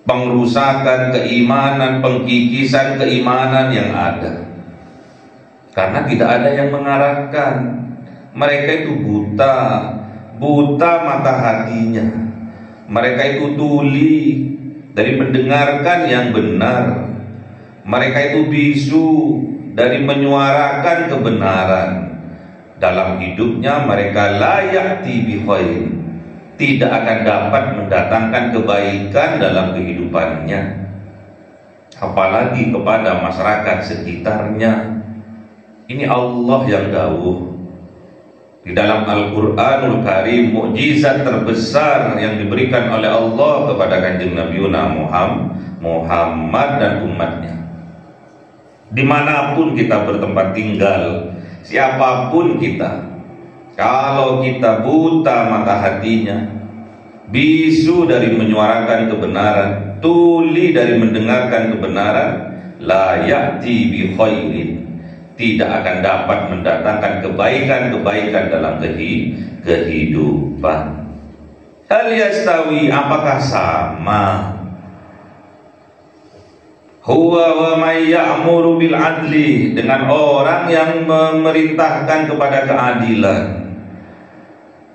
pengrusakan keimanan, pengkikisan keimanan yang ada. Karena tidak ada yang mengarahkan. Mereka itu buta mata hatinya. Mereka itu tuli dari mendengarkan yang benar. Mereka itu bisu dari menyuarakan kebenaran. Dalam hidupnya mereka la ya'ti bi khair, tidak akan dapat mendatangkan kebaikan dalam kehidupannya, apalagi kepada masyarakat sekitarnya. Ini Allah yang dawuh di dalam Al-Quranul Karim, mukjizat terbesar yang diberikan oleh Allah kepada Kanjeng Nabi Muhammad dan umatnya. Dimanapun kita bertempat tinggal, siapapun kita, kalau kita buta mata hatinya, bisu dari menyuarakan kebenaran, tuli dari mendengarkan kebenaran, la ya'ti bi khairin, tidak akan dapat mendatangkan kebaikan-kebaikan dalam kehidupan. Hal yastawi, apakah sama? Huwa wa may ya'muru bil adli, dengan orang yang memerintahkan kepada keadilan,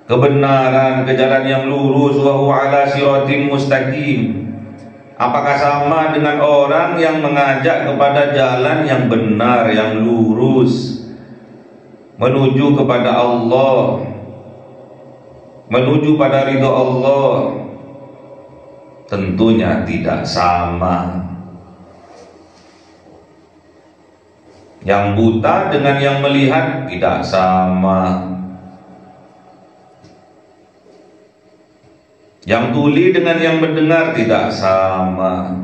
kebenaran, ke jalan yang lurus, wa huwa ala siratim mustaqim. Apakah sama dengan orang yang mengajak kepada jalan yang benar, yang lurus, menuju kepada Allah, menuju pada ridha Allah? Tentunya tidak sama. Yang buta dengan yang melihat tidak sama. Yang tuli dengan yang mendengar tidak sama.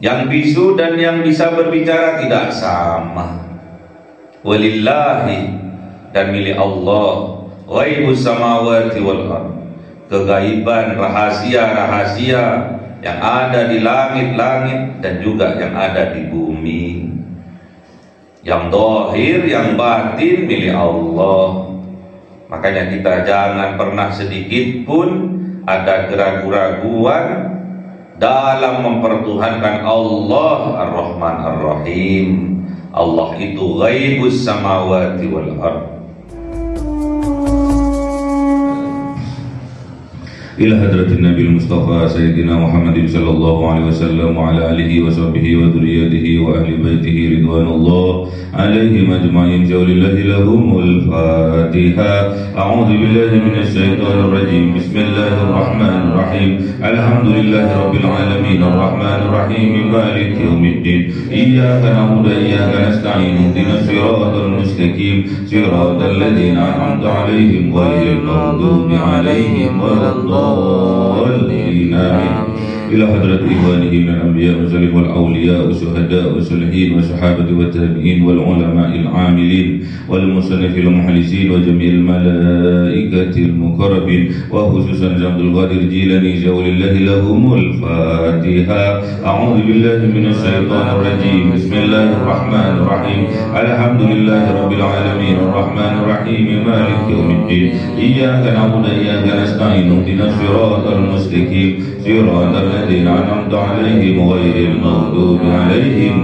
Yang bisu dan yang bisa berbicara tidak sama. Walillahi, dan milik Allah, ghaibus samawati wal ardh, kegaiban, rahasia-rahasia yang ada di langit-langit dan juga yang ada di bumi. Yang zahir, yang batin milik Allah. Makanya kita jangan pernah sedikit pun ada keraguan-raguan dalam mempertuhankan Allah Ar-Rahman Ar-Rahim. Allah itu ghaibus samawati wal ardh. Ila hadratin Nabi Mustafa Sayyidina Muhammad sallallahu alaihi wasallam wa ala alihi wa sahbihi wa dhurriyyatihi wa ahli baitihi ridwanullah alaihim ajma'in. Jawlillahi lahumul Fatiha. A'udzu billahi minasy syaithanir rajim. Bismillahirrahmanirrahim. Alhamdulillahi rabbil alamin arrahmanir rahim maliki yaumiddin. Iyyaka na'budu wa iyyaka nasta'in. Ihdinas siratal mustaqim. Siratal ladzina an'amta 'alaihim ghairil maghdubi 'alaihim waladdallin. إلى حضرة إخوانه من الأنبياء والرسل والأولياء والشهداء والصالحين والصحابة والتابعين والعلماء العاملين والمصنف المخلصين وجميع الملائكة المقربين وخصوصا عبد القادر الجيلاني جولله لهم الفاتحة. أعوذ بالله من الشيطان الرجيم. بسم الله الرحمن الرحيم. الحمد لله رب العالمين الرحمن الرحيم مالك يوم الدين. إياك نعبد وإياك نستعين. اهدنا الصراط المستقيم صراط الذين أنعمت عليهم غير المغضوب عليهم.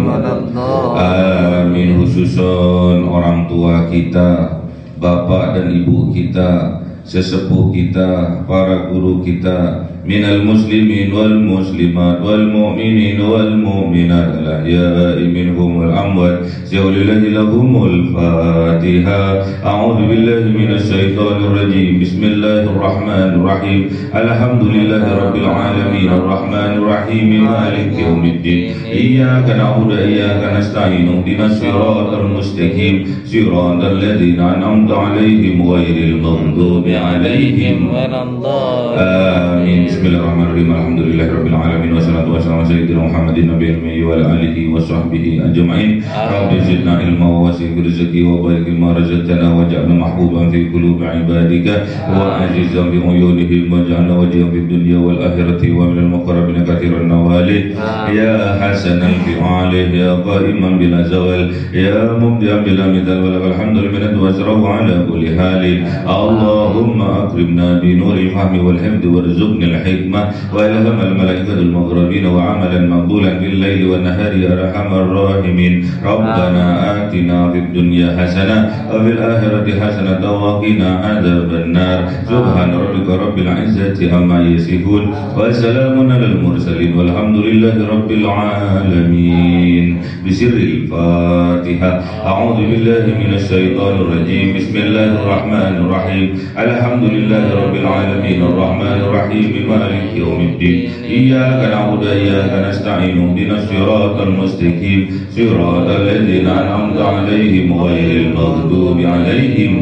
Amin. Khususon orang tua kita, bapak dan ibu kita, sesepuh kita, para guru kita, minal muslimin wal muslimat wal mu'minin wal mu'minat al-ahya'i minhum wal amwat. Jawlillahi lahumul Fatiha. A'udzu billahi minasy syaithanir rajim. Bismillahirrahmanirrahim. Alhamdulillahi rabbil alamin arrahmanir rahim maliki yaumiddin. Iyyaka na'budu wa iyyaka nasta'in. Ihdinas siratal mustaqim. Siratal ladzina an'amta 'alaihim ghairil maghdubi 'alaihim waladdallin. Bismillahirrahmanirrahim. Alhamdulillahirabbil alamin wassalatu wassalamu ala sayyidina Muhammadin nabiyil ummi wa ala alihi wa sahbihi ajma'in. Rabbi zidna ilma wa wasi' rizqi wa barik ma razaqtana waj'alna mahbuban fi qulubi ibadika wa azizan bi uyunihim waj'alna wajhan fid dunya wal akhirati wa minal muqarrabin kathiran nawali. Ya hasanal fi'ali ya qa'iman bila zawal ya mubdi'an bila midal wa lakal hamdu liman wasrahu ala kulli halin. Allahumma akrimna bi nuril fahmi wal hifdhi warzuqnil الحكمة وألهم الملائكة المقربين وعملا مقبولا بالليل والنهار يا أرحم الراحمين. ربنا آتنا في الدنيا حسنة وفي الآخرة حسنة وقنا عذاب النار. سبحان ربك رب العزة عما يصفون وسلام على المرسلين والحمد لله رب العالمين. بسر الفاتحة. أعوذ بالله من الشيطان الرجيم. بسم الله الرحمن الرحيم. الحمد لله رب العالمين الرحمن الرحيم مالك يوم الدين. إياك نعبد وإياك نستعين اهدنا الصراط المستقيم صراط الذين أنعمت عليهم غير المغضوب عليهم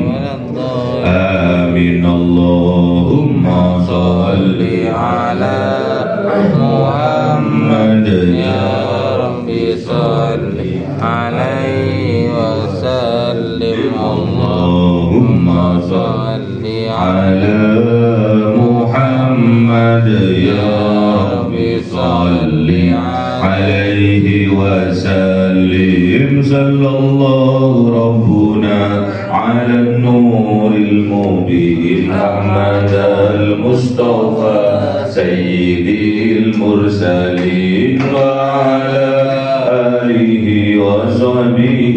آمين. اللهم صل على محمد يا ربي صل عليه وسلم. اللهم صل على محمد يا ربي صل عليه وسلم. صلى الله ربنا على النور المبين أحمد المصطفى سيد المرسلين وعلى آله وصحبه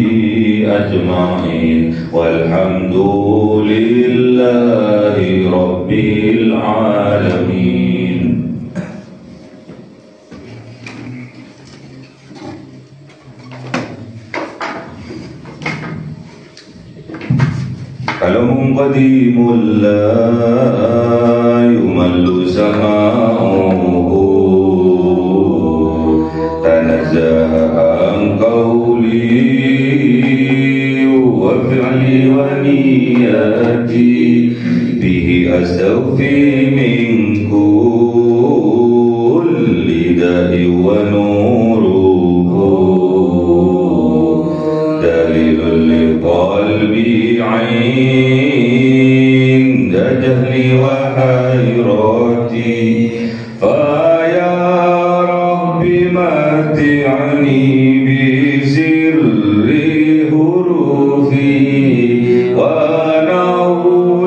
أجمعين والحمد لله رب العالمين. كلام قديم لا يمل سماعه تنزه عن قولي وفعلي ونياتي به أستوفي من كل داء ونوره دليل لقلبي عند جهلي وحيرتي. فيا رب متعني بسر حروفي ونور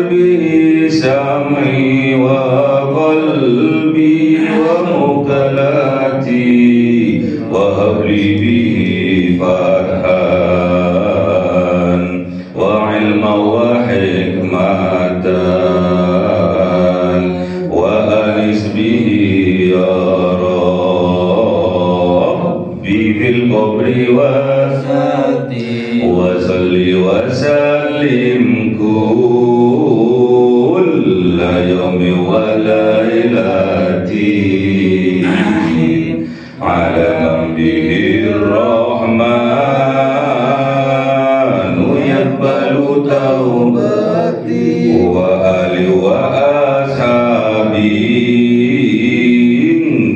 به سمعي وقلبي ومكلاتي وهب لي به فتحا وعلما وحكمة وأنس به يا ربي في القبر وصل وسلم كل يوم وليلتي على من به الرحمن يقبل توبتي وآل وأصحابي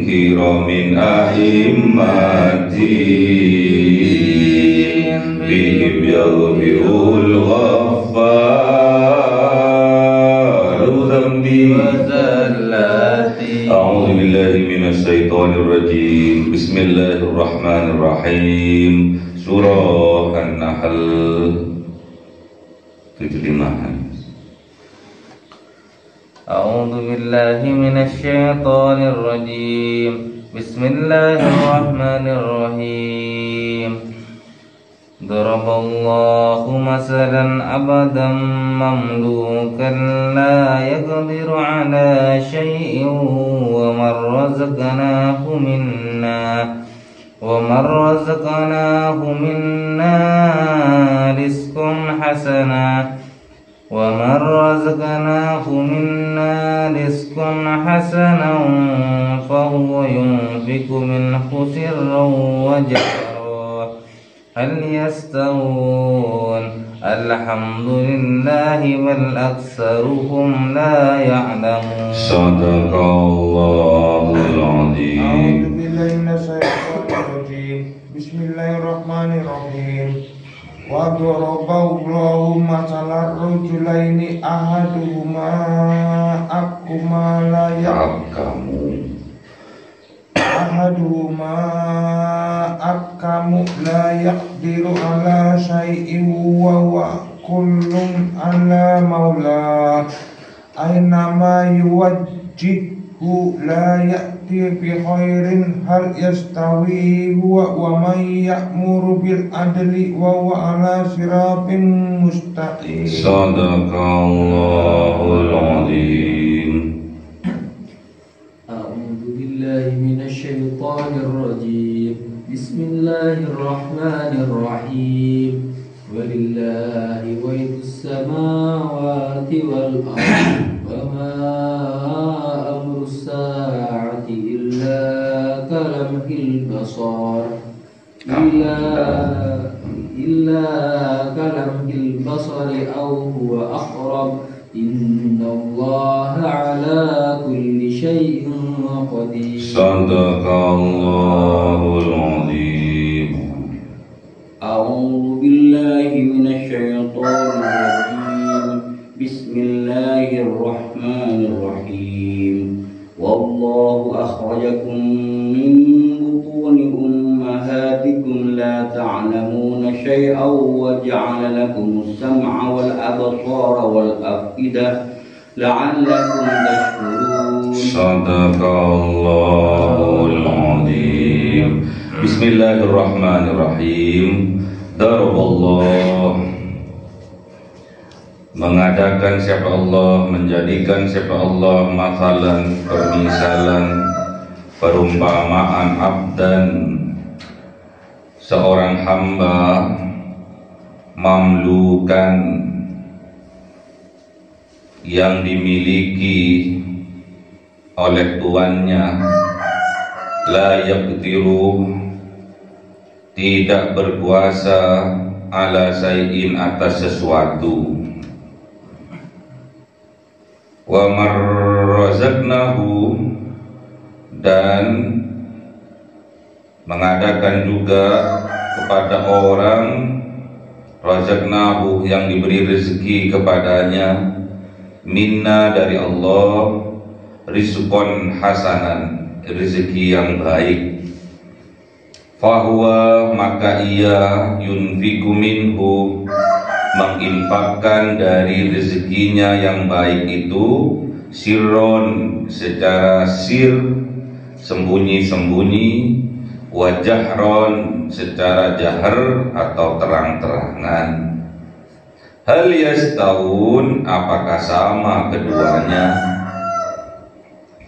كرام أئمتي بهم يغفر الغفار ذنبي وزلاتي. أعوذ بالله من الشيطان الرجيم. بسم الله الرحمن الرحيم. Surah An-Nahl 75. أعوذ بالله من الشيطان الرجيم. بسم الله الرحمن الرحيم. ضرب الله مثلا عبدا مملوكا لا يقدر على شيء ومن رزقناه منا رزقا حسنا فهو ينفق منه سرا وجهرا هل يستوون؟ الحمد لله بل أكثرهم لا يعلمون. صدق الله العظيم. أعوذ بالله من الشيطان الرجيم. بسم الله الرحمن الرحيم. وضرب الله مثلا رجلين أحدهما أكم لا يقدر على شيء وهو كل على مولاه أينما yujibhu la ya'ti bi khairin hal yastawi huwa wa man ya'muru bil adli wa huwa ala siratin mustaqim. Sadaqallahul azim. A'udzu billahi minasy syaithanir rajim. Bismillahirrahmanirrahim. Walillahi ghaibus samawati wal ardi wa ma amrus sa'ati illa kalamhil basar illa kalamhil basari aw huwa aqrab innallaha ala kulli syai'in qadir. Sadaqallahul azim. A'udzu billahi minasy syaithanir rajim. Bismillahirrahmanirrahim. Wallahu akhrajakum min butuni ummahatikum la ta'lamuna syai'an wa ja'ala lakumus sam'a wal absara wal afidah la'allakum tashkurun. Sadaqallahul azim. Bismillahirrahmanirrahim. Daraballah, mengadakan siapa Allah, menjadikan siapa Allah mathalan, permisalan, perumpamaan abdan, seorang hamba, mamlukan yang dimiliki oleh tuannya, la yaqdiru, tidak berkuasa, ala syai'in, atas sesuatu, wa marrazaqnahu, dan mengadakan juga kepada orang, razaqnahu, yang diberi rezeki kepadanya, minna, dari Allah, rizqan hasanan, rezeki yang baik, fahuwa, maka ia, yunfiku minhu, menginfakkan dari rezekinya yang baik itu, sirron, secara sir, sembunyi-sembunyi, wajahron, secara jahar atau terang-terangan. Hal yastawun, apakah sama keduanya?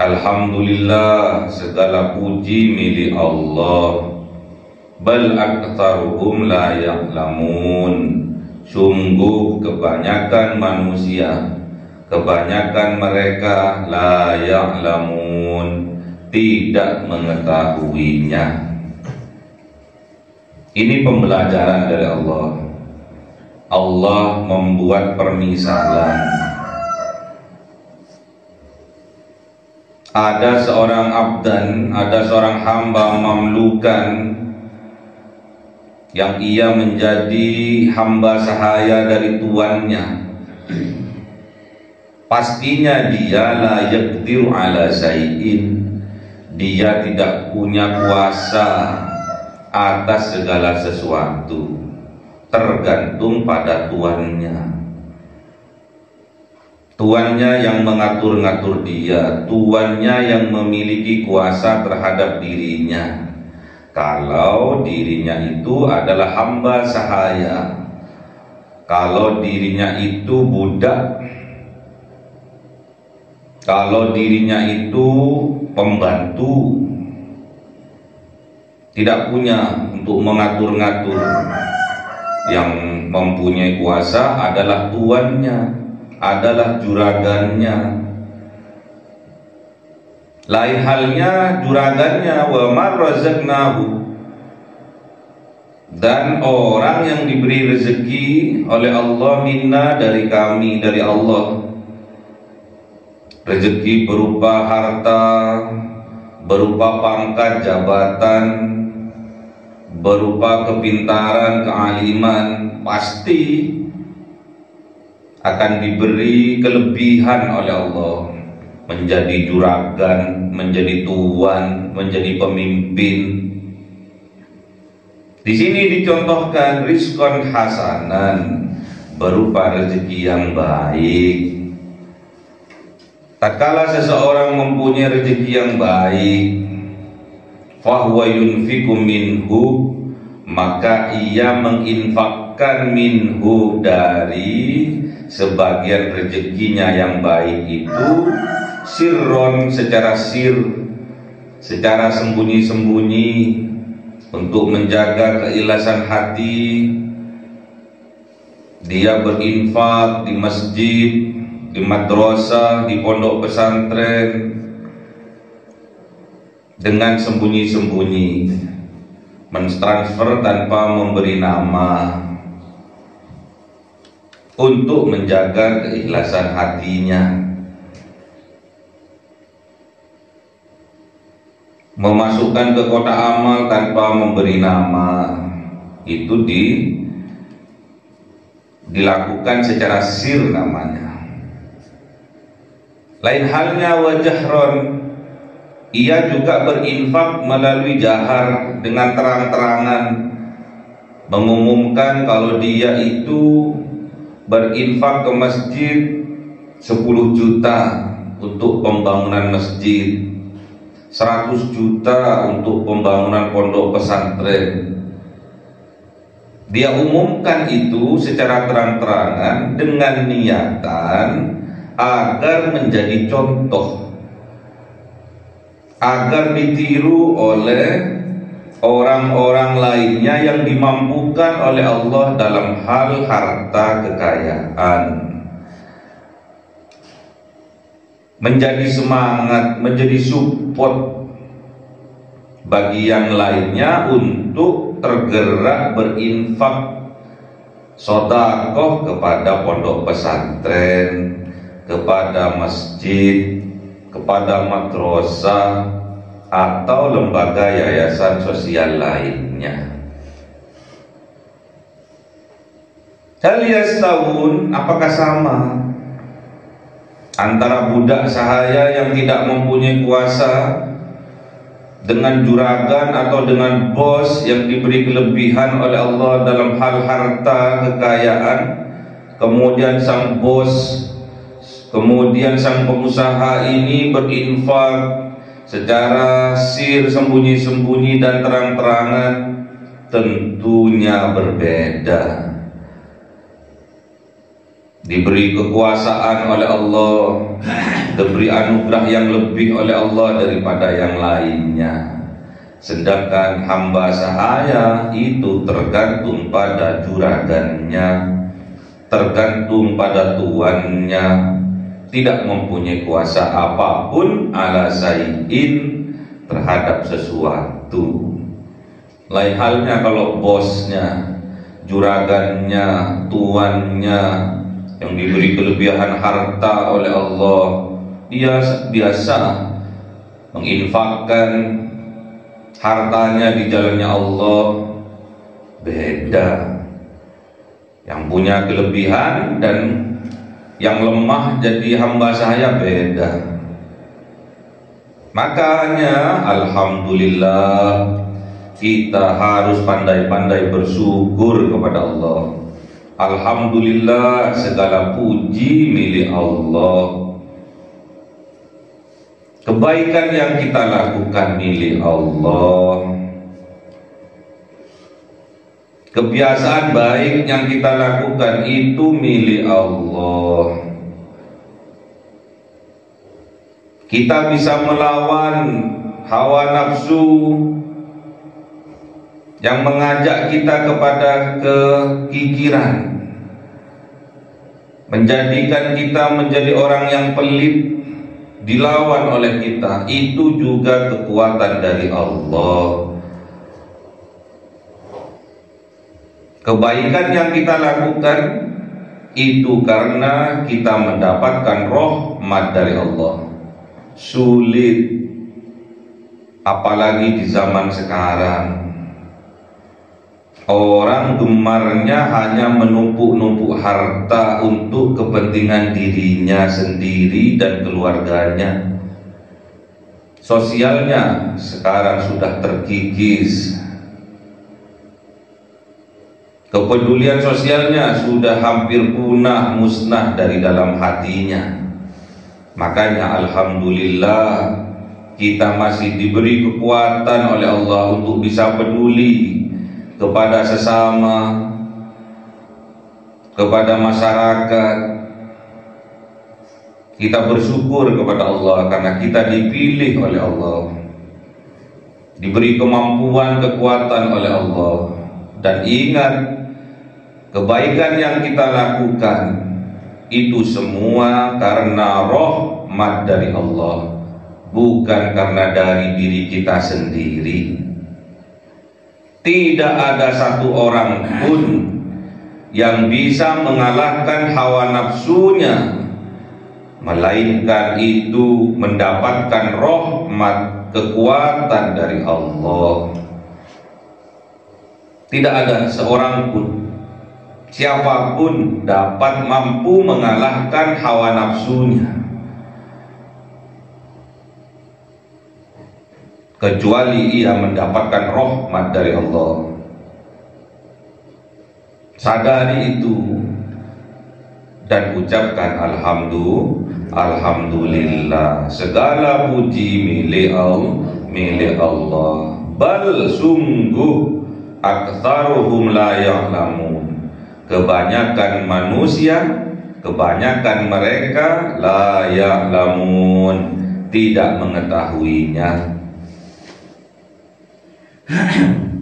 Alhamdulillah, segala puji milik Allah. Bal aktsaruhum la ya'lamun, sungguh kebanyakan manusia, kebanyakan mereka, la ya'lamun, tidak mengetahuinya. Ini pembelajaran dari Allah. Allah membuat permisalan. Ada seorang abdan, ada seorang hamba mamlukan, yang ia menjadi hamba sahaya dari tuannya. Pastinya dia la yaqdiru ala syai'in, dia tidak punya kuasa atas segala sesuatu, tergantung pada tuannya. Tuannya yang mengatur-ngatur dia, tuannya yang memiliki kuasa terhadap dirinya. Kalau dirinya itu adalah hamba sahaya, kalau dirinya itu budak, kalau dirinya itu pembantu, tidak punya untuk mengatur-ngatur, yang mempunyai kuasa adalah tuannya, adalah juragannya. Lain halnya juragannya, wa marrazaqnahu, dan orang yang diberi rezeki oleh Allah, minna, dari kami, dari Allah, rezeki berupa harta, berupa pangkat jabatan, berupa kepintaran, kealiman, pasti akan diberi kelebihan oleh Allah, menjadi juragan, menjadi tuan, menjadi pemimpin. Di sini dicontohkan rizqan hasanan, berupa rezeki yang baik. tatkala seseorang mempunyai rezeki yang baik, fahuwa yunfiqu minhu, maka ia menginfakkan minhu dari sebagian rezekinya yang baik itu, sirron, secara secara sembunyi-sembunyi, untuk menjaga keikhlasan hati. Dia berinfak di masjid, di madrasah, di pondok pesantren dengan sembunyi-sembunyi, mentransfer tanpa memberi nama, untuk menjaga keikhlasan hatinya. Memasukkan ke kotak amal tanpa memberi nama, itu dilakukan secara sir namanya. Lain halnya wajahron, ia juga berinfak melalui jahar, dengan terang-terangan mengumumkan kalau dia itu berinfak ke masjid 10 juta untuk pembangunan masjid, 100 juta untuk pembangunan pondok pesantren. Dia umumkan itu secara terang-terangan dengan niatan agar menjadi contoh, agar ditiru oleh orang-orang lainnya yang dimampukan oleh Allah dalam hal harta kekayaan. Menjadi semangat, menjadi support bagi yang lainnya untuk tergerak berinfak sedekah kepada pondok pesantren, kepada masjid, kepada madrasah, atau lembaga yayasan sosial lainnya. Hal yastawun, apakah sama antara budak sahaya yang tidak mempunyai kuasa dengan juragan atau dengan bos yang diberi kelebihan oleh Allah dalam hal harta kekayaan, kemudian sang bos, kemudian sang pengusaha ini berinfak secara sir, sembunyi-sembunyi dan terang-terangan? Tentunya berbeda. Diberi kekuasaan oleh Allah, diberi anugerah yang lebih oleh Allah daripada yang lainnya. Sedangkan hamba sahaya itu tergantung pada juragannya, tergantung pada tuannya, tidak mempunyai kuasa apapun ala sayin terhadap sesuatu. Lain halnya kalau bosnya, juragannya, tuannya yang diberi kelebihan harta oleh Allah, dia biasa menginfakkan hartanya di jalannya Allah. Beda yang punya kelebihan dan yang lemah jadi hamba sahaya, beda. Makanya alhamdulillah kita harus pandai-pandai bersyukur kepada Allah. Alhamdulillah, segala puji milik Allah. Kebaikan yang kita lakukan milik Allah. Kebiasaan baik yang kita lakukan itu milik Allah. Kita bisa melawan hawa nafsu yang mengajak kita kepada kekikiran, menjadikan kita menjadi orang yang pelit, dilawan oleh kita. Itu juga kekuatan dari Allah. Kebaikan yang kita lakukan itu karena kita mendapatkan rahmat dari Allah. Sulit, apalagi di zaman sekarang. Orang gemarnya hanya menumpuk-numpuk harta untuk kepentingan dirinya sendiri dan keluarganya. Sosialnya sekarang sudah terkikis. Kepedulian sosialnya sudah hampir punah, musnah dari dalam hatinya. Makanya alhamdulillah kita masih diberi kekuatan oleh Allah untuk bisa peduli kepada sesama, kepada masyarakat. Kita bersyukur kepada Allah karena kita dipilih oleh Allah, diberi kemampuan, kekuatan oleh Allah. Dan ingat, kebaikan yang kita lakukan itu semua karena rahmat dari Allah, bukan karena dari diri kita sendiri. Tidak ada satu orang pun yang bisa mengalahkan hawa nafsunya, melainkan itu mendapatkan rahmat, kekuatan dari Allah. Tidak ada seorang pun, siapapun dapat mampu mengalahkan hawa nafsunya, kecuali ia mendapatkan rahmat dari Allah. Sadari itu dan ucapkan alhamdulillah. Segala puji milik Allah. Bal sungguh aktsaruhum la ya'lamun. Kebanyakan manusia, kebanyakan mereka la ya'lamun, tidak mengetahuinya.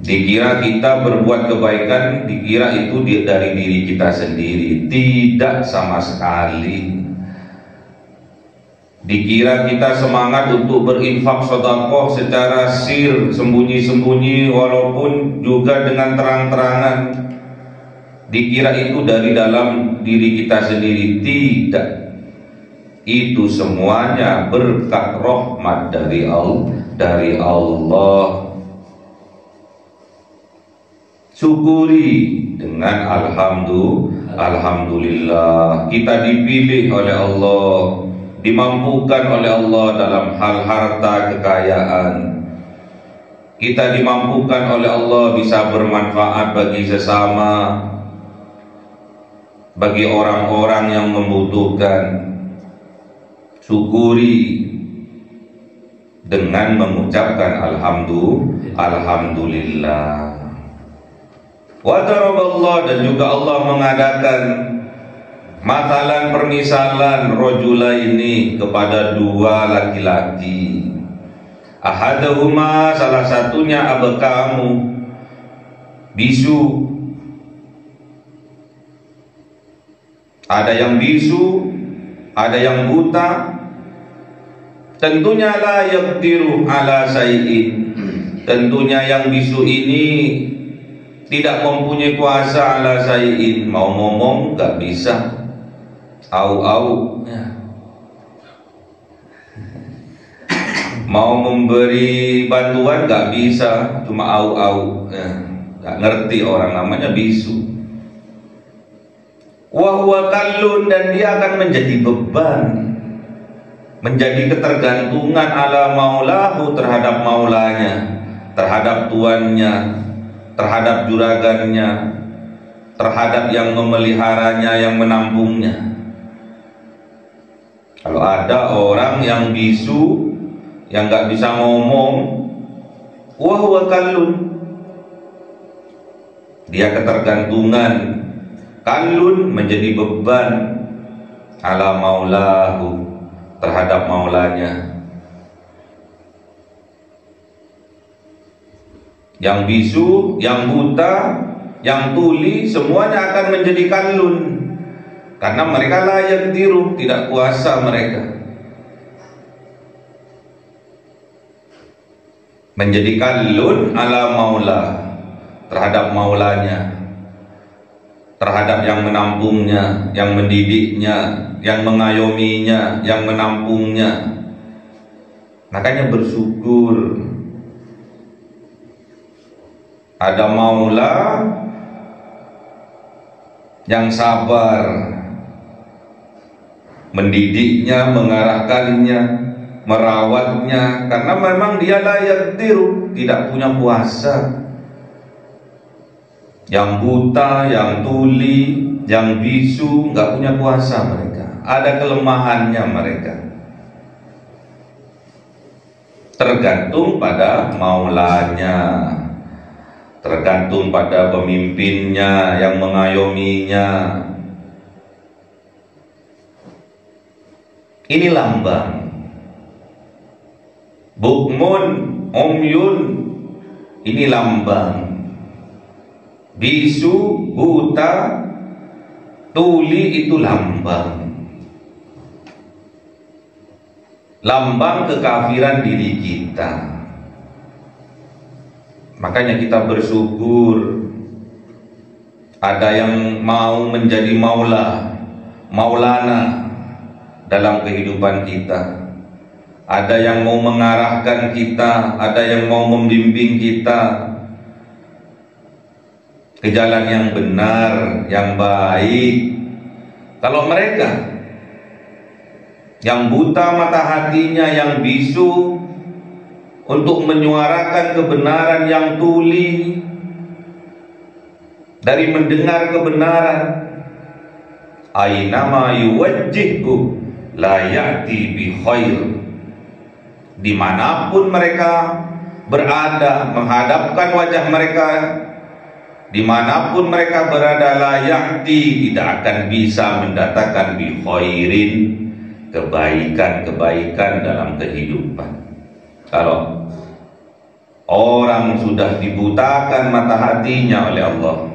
Dikira kita berbuat kebaikan, dikira itu dari diri kita sendiri. Tidak sama sekali. Dikira kita semangat untuk berinfak sedekah secara sir, sembunyi-sembunyi, walaupun juga dengan terang-terangan. Dikira itu dari dalam diri kita sendiri. Tidak. Itu semuanya berkat rahmat dari Allah. Syukuri dengan alhamdulillah. Kita dipilih oleh Allah, dimampukan oleh Allah dalam hal harta kekayaan. Kita dimampukan oleh Allah bisa bermanfaat bagi sesama, bagi orang-orang yang membutuhkan. Syukuri dengan mengucapkan alhamdulillah. Wa daraballah, dan juga Allah mengadakan masalan permisalan rojulaini kepada dua laki-laki. Ahaduhuma, salah satunya abkamu, bisu. Ada yang bisu, ada yang buta. Tentunya la yaqdiru ala syai'in. Tentunya yang bisu ini tidak mempunyai kuasa ala syai'in. Mau ngomong gak bisa, au ya. Mau memberi bantuan gak bisa, cuma au ya. Gak ngerti orang, namanya bisu. Wa huwa kallun, dan dia akan menjadi beban, menjadi ketergantungan ala maulahu, terhadap maulanya, terhadap tuannya, terhadap juragannya, terhadap yang memeliharanya, yang menampungnya. Kalau ada orang yang bisu, yang gak bisa ngomong, wa huwa kallun, dia ketergantungan. Kallun menjadi beban ala maulahu, terhadap maulanya. Yang bisu, yang buta, yang tuli, semuanya akan menjadi kallun, karena mereka layak tiru, tidak kuasa mereka. Menjadi kallun ala maula, terhadap maulanya, terhadap yang menampungnya, yang mendidiknya, yang mengayominya, yang menampungnya. Makanya bersyukur ada maula yang sabar mendidiknya, mengarahkannya, merawatnya, karena memang dia layak tiru, tidak punya kuasa. Yang buta, yang tuli, yang bisu, nggak punya kuasa mereka. Ada kelemahannya mereka. tergantung pada maulanya, tergantung pada pemimpinnya yang mengayominya. Ini lambang. Bukmun, umyun, ini lambang. Bisu, buta, tuli itu lambang. Lambang kekafiran diri kita. Makanya kita bersyukur ada yang mau menjadi maulana dalam kehidupan kita. Ada yang mau mengarahkan kita, ada yang mau membimbing kita ke jalan yang benar, yang baik. Kalau mereka yang buta mata hatinya, yang bisu untuk menyuarakan kebenaran, yang tuli dari mendengar kebenaran, ainama yuwajjihku la ya'ti bi khair, dimanapun mereka berada, menghadapkan wajah mereka, dimanapun mereka berada, la ya'ti, tidak akan bisa mendatangkan bi khairin, kebaikan-kebaikan dalam kehidupan. Kalau orang sudah dibutakan mata hatinya oleh Allah,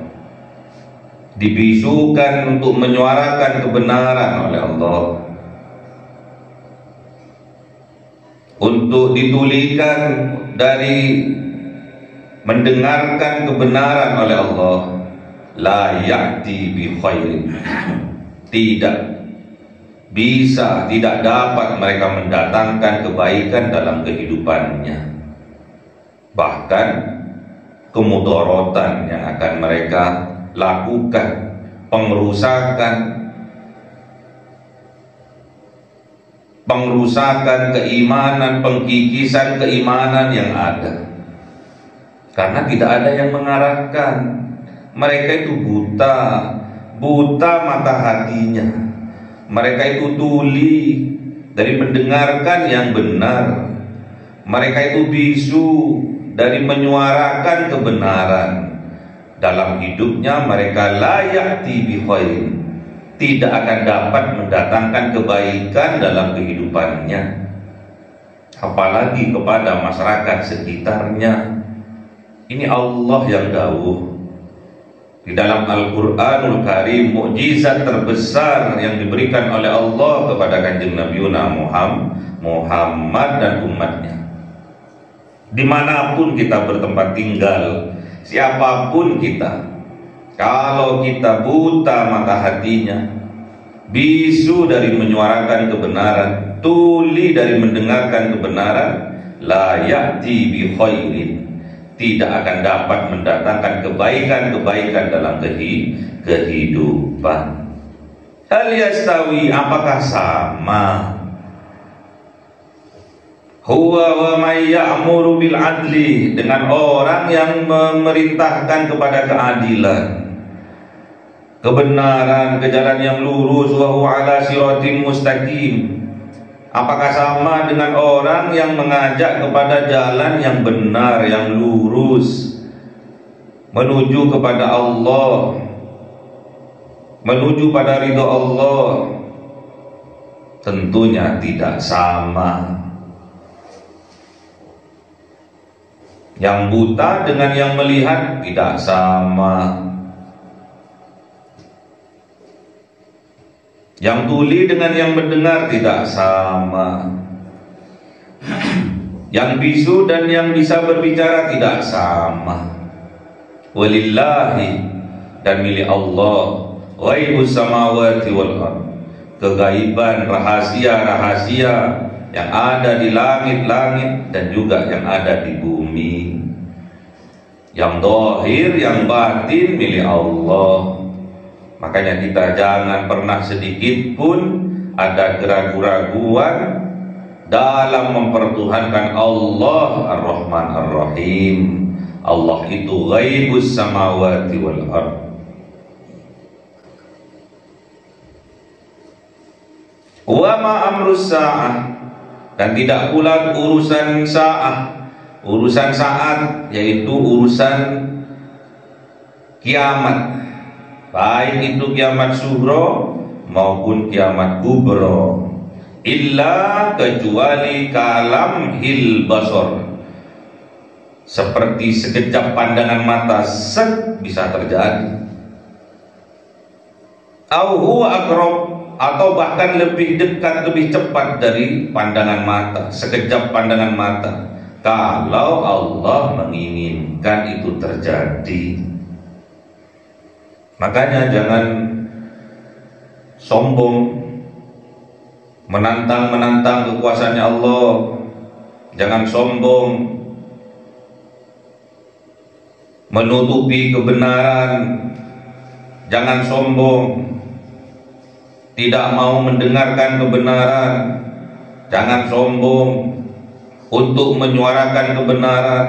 dibisukan untuk menyuarakan kebenaran oleh Allah, untuk ditulikan dari mendengarkan kebenaran oleh Allah, la ya'ti bi khairin, tidak bisa, tidak dapat mereka mendatangkan kebaikan dalam kehidupannya. Bahkan kemudorotan yang akan mereka lakukan, pengrusakan keimanan, pengkikisan keimanan yang ada. Karena tidak ada yang mengarahkan. Mereka itu buta mata hatinya. Mereka itu tuli dari mendengarkan yang benar. Mereka itu bisu dari menyuarakan kebenaran. Dalam hidupnya mereka la ya'ti bi khair, tidak akan dapat mendatangkan kebaikan dalam kehidupannya, apalagi kepada masyarakat sekitarnya. Ini Allah yang dawuh di dalam Al-Quranul Karim, mukjizat terbesar yang diberikan oleh Allah kepada Kanjeng Nabi Muhammad dan umatnya. Dimanapun kita bertempat tinggal, siapapun kita, kalau kita buta mata hatinya, bisu dari menyuarakan kebenaran, tuli dari mendengarkan kebenaran, la ya'ti bi khairin, tidak akan dapat mendatangkan kebaikan-kebaikan dalam kehidupan. Hal yastawi, apakah sama huwa wa may ya'muru bil adli, dengan orang yang memerintahkan kepada keadilan, kebenaran, ke jalan yang lurus, wa huwa ala siratim mustaqim? Apakah sama dengan orang yang mengajak kepada jalan yang benar, yang lurus, menuju kepada Allah, menuju pada ridho Allah? Tentunya tidak sama. Yang buta dengan yang melihat tidak sama. Yang tuli dengan yang mendengar tidak sama. Yang bisu dan yang bisa berbicara tidak sama. Walillahi, dan milik Allah, ghaibus samawati wal ardh, kegaiban, rahasia-rahasia yang ada di langit-langit dan juga yang ada di bumi. Yang zahir, yang batin milik Allah. Makanya kita jangan pernah sedikit pun ada keraguan-keraguan dalam mempertuhankan Allah Ar-Rahman Ar-Rahim. Allah itu ghaibus samawati wal ardh. Wa ma amrus sa'ah, dan tidak pula urusan saat, yaitu urusan kiamat, baik itu kiamat sughra maupun kiamat kubra, illa kecuali kalamhil basar, seperti sekejap pandangan mata bisa terjadi. Au huwa aqrab, atau bahkan lebih dekat, lebih cepat dari pandangan mata, sekejap pandangan mata, kalau Allah menginginkan itu terjadi. Makanya jangan sombong menantang kekuasaannya Allah, jangan sombong menutupi kebenaran, jangan sombong tidak mau mendengarkan kebenaran, jangan sombong untuk menyuarakan kebenaran.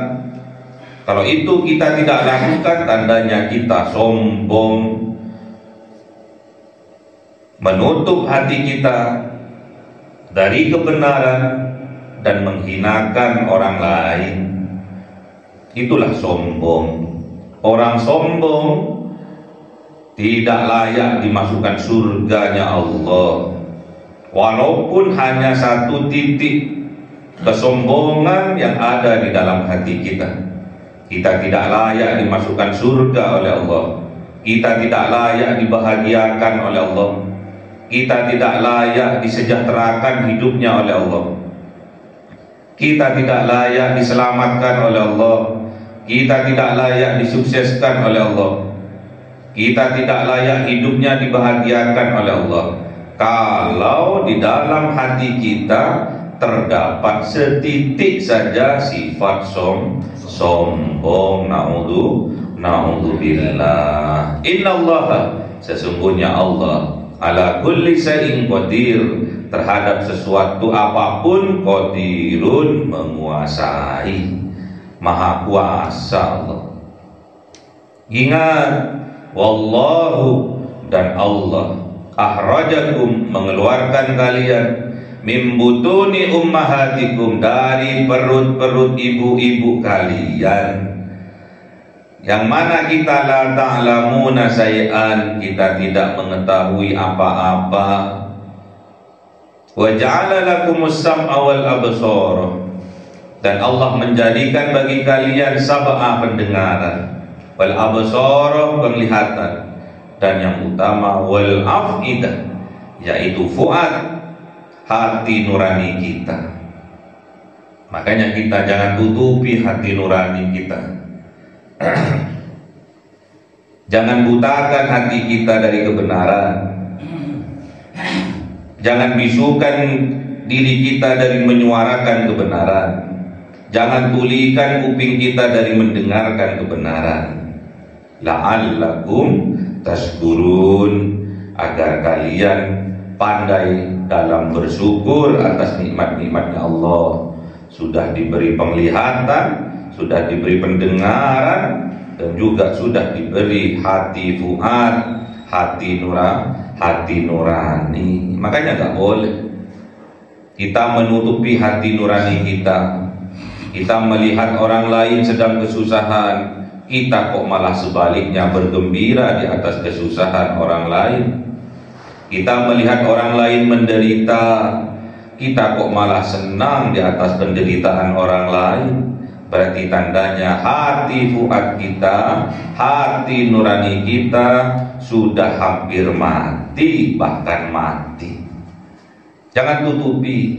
Kalau itu kita tidak lakukan, tandanya kita sombong, menutup hati kita dari kebenaran dan menghinakan orang lain. Itulah sombong. Orang sombong tidak layak dimasukkan surganya Allah, walaupun hanya satu titik kesombongan yang ada di dalam hati kita. Kita tidak layak dimasukkan surga oleh Allah, kita tidak layak dibahagiakan oleh Allah, kita tidak layak disejahterakan hidupnya oleh Allah, kita tidak layak diselamatkan oleh Allah, kita tidak layak disukseskan oleh Allah, kita tidak layak hidupnya dibahagiakan oleh Allah, kalau di dalam hati kita terdapat setitik saja sifat sombong. Na'udzubillah. Innallaha, sesungguhnya Allah, ala kulli syai'in qadir, terhadap sesuatu apapun, qadirun, menguasai, maha kuasa Allah. Ingat, wallahu, dan Allah, akhrajakum, mengeluarkan kalian, min butuni ummahatikum, dari perut-perut ibu-ibu kalian, yang mana kita la ta'lamuna syai'an, kita tidak mengetahui apa-apa. Wa ja'ala lakumus sam'a wal absar, dan Allah menjadikan bagi kalian sab'a, pendengaran, wal absar, penglihatan, dan yang utama wal afidah, yaitu fuad, hati nurani kita. Makanya kita jangan tutupi hati nurani kita. Jangan butakan hati kita dari kebenaran. Jangan bisukan diri kita dari menyuarakan kebenaran. Jangan tulikan kuping kita dari mendengarkan kebenaran. La'allakum tashkurun, agar kalian pandai dalam bersyukur atas nikmat-nikmatnya Allah. Sudah diberi penglihatan, sudah diberi pendengaran, dan juga sudah diberi hati fuad, hati nurani. Makanya gak boleh kita menutupi hati nurani kita. Kita melihat orang lain sedang kesusahan, kita kok malah sebaliknya bergembira di atas kesusahan orang lain. Kita melihat orang lain menderita, kita kok malah senang di atas penderitaan orang lain. Berarti tandanya hati fuad kita, hati nurani kita sudah hampir mati, bahkan mati. Jangan tutupi.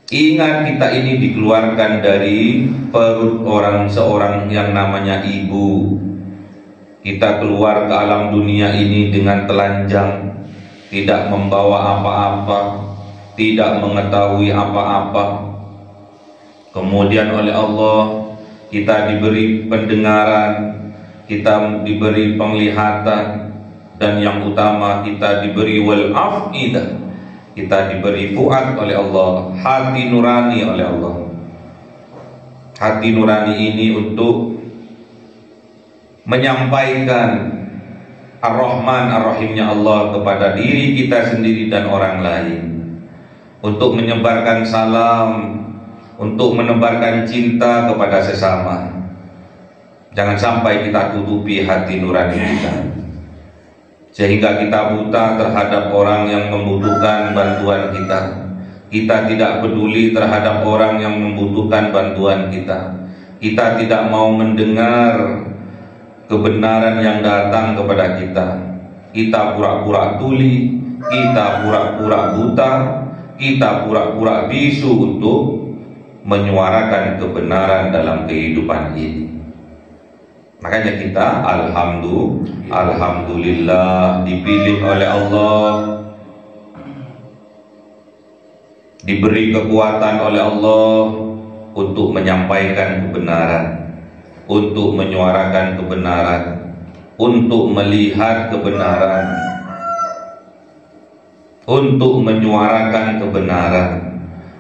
Ingat, kita ini dikeluarkan dari perut seorang yang namanya ibu. Kita keluar ke alam dunia ini dengan telanjang, tidak membawa apa-apa, tidak mengetahui apa-apa. Kemudian oleh Allah kita diberi pendengaran, kita diberi penglihatan, dan yang utama kita diberi wal afidah, kita diberi fuad oleh Allah, hati nurani oleh Allah. Hati nurani ini untuk menyampaikan Ar-Rahman Ar-Rahimnya Allah kepada diri kita sendiri dan orang lain. untuk menyebarkan salam, untuk menebarkan cinta kepada sesama. Jangan sampai kita tutupi hati nurani kita, sehingga kita buta terhadap orang yang membutuhkan bantuan kita. Kita tidak peduli terhadap orang yang membutuhkan bantuan kita. Kita tidak mau mendengar kebenaran yang datang kepada kita. Kita pura-pura tuli, kita pura-pura buta, kita pura-pura bisu untuk menyuarakan kebenaran dalam kehidupan ini. Makanya kita alhamdulillah dipilih oleh Allah, diberi kekuatan oleh Allah untuk menyampaikan kebenaran, untuk menyuarakan kebenaran, untuk melihat kebenaran, untuk menyuarakan kebenaran,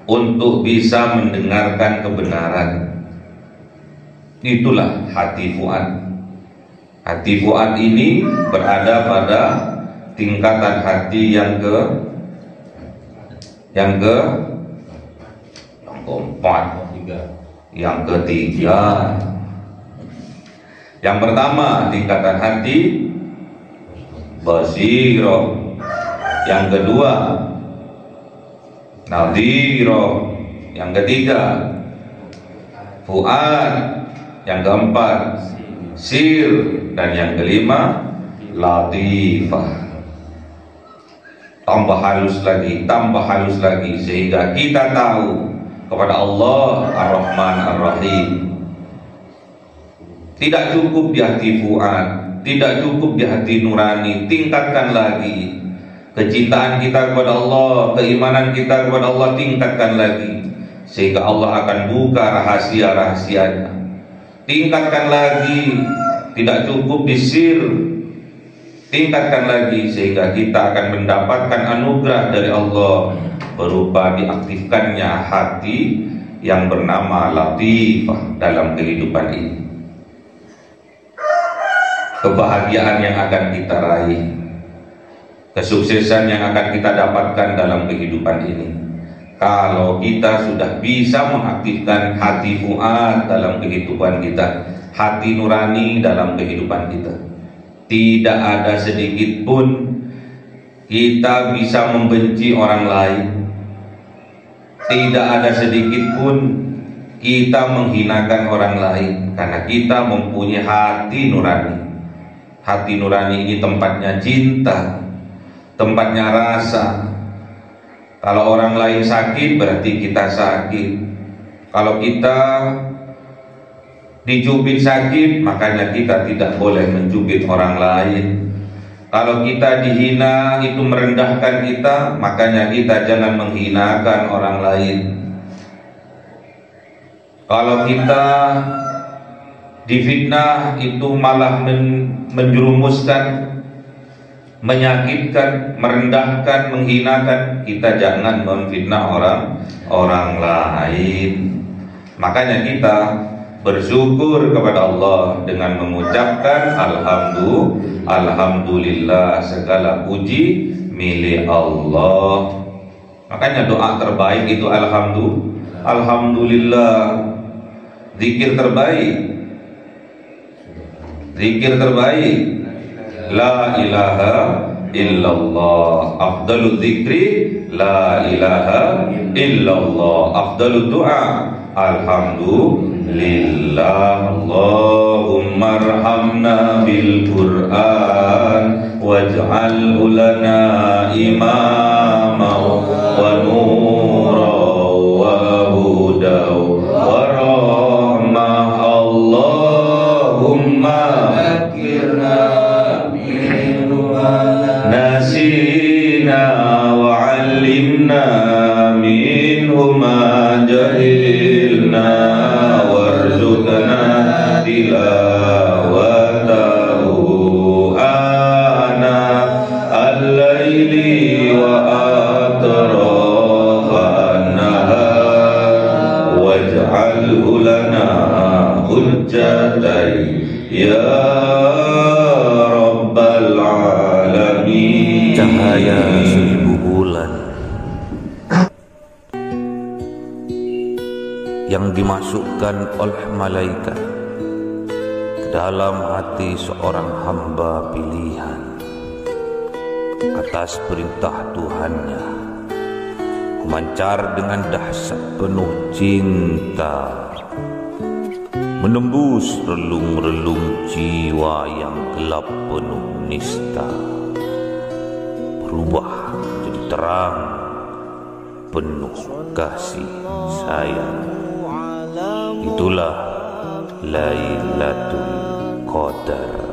untuk bisa mendengarkan kebenaran. Itulah hati fuad. Hati fuad ini berada pada tingkatan hati yang keempat, yang ketiga. Yang pertama tingkatan hati basiro, yang kedua nadhiro, yang ketiga fuad, yang keempat sir, dan yang kelima latifah. Tambah halus lagi, sehingga kita tahu kepada Allah Ar-Rahman Ar-Rahim. Tidak cukup di hati fuad, tidak cukup di hati nurani, tingkatkan lagi kecintaan kita kepada Allah, keimanan kita kepada Allah, tingkatkan lagi, sehingga Allah akan buka rahasia-rahasianya. Tingkatkan lagi, tidak cukup di sir, tingkatkan lagi, sehingga kita akan mendapatkan anugerah dari Allah berupa diaktifkannya hati yang bernama latifah dalam kehidupan ini. Kebahagiaan yang akan kita raih, kesuksesan yang akan kita dapatkan dalam kehidupan ini, kalau kita sudah bisa mengaktifkan hati fuad dalam kehidupan kita, hati nurani dalam kehidupan kita, tidak ada sedikit pun kita bisa membenci orang lain, tidak ada sedikit pun kita menghinakan orang lain, karena kita mempunyai hati nurani. Hati nurani ini tempatnya cinta, tempatnya rasa. Kalau orang lain sakit, berarti kita sakit. Kalau kita dicubit sakit, makanya kita tidak boleh mencubit orang lain. Kalau kita dihina, itu merendahkan kita, makanya kita jangan menghinakan orang lain. Kalau kita difitnah, itu malah menjerumuskan, menyakitkan, merendahkan, menghinakan, kita jangan memfitnah orang lain. Makanya kita bersyukur kepada Allah dengan mengucapkan alhamdulillah, segala puji milik Allah. Makanya doa terbaik itu alhamdulillah. Zikir terbaik la ilaha illallah. Afdalul dzikri la ilaha illallah. Afdalud du'a alhamdulillah. Allahumma arhamna bil Qur'an waj'alhu lana imama wa nura wa huda wa rahmah. Allahumma nasina wa 'allimna minhu ma jahilna warzuqna tilawatahu ana al-laili wa atrafan nahar waj'alhu lana hujjatan ya rabbal alamin. Cahaya 1000 bulan yang dimasukkan oleh malaikat ke dalam hati seorang hamba pilihan atas perintah Tuhannya, memancar dengan dahsyat penuh cinta, menembus relung-relung jiwa yang gelap penuh nista, berubah menjadi terang penuh kasih sayang. Itulah Lailatul Qadar.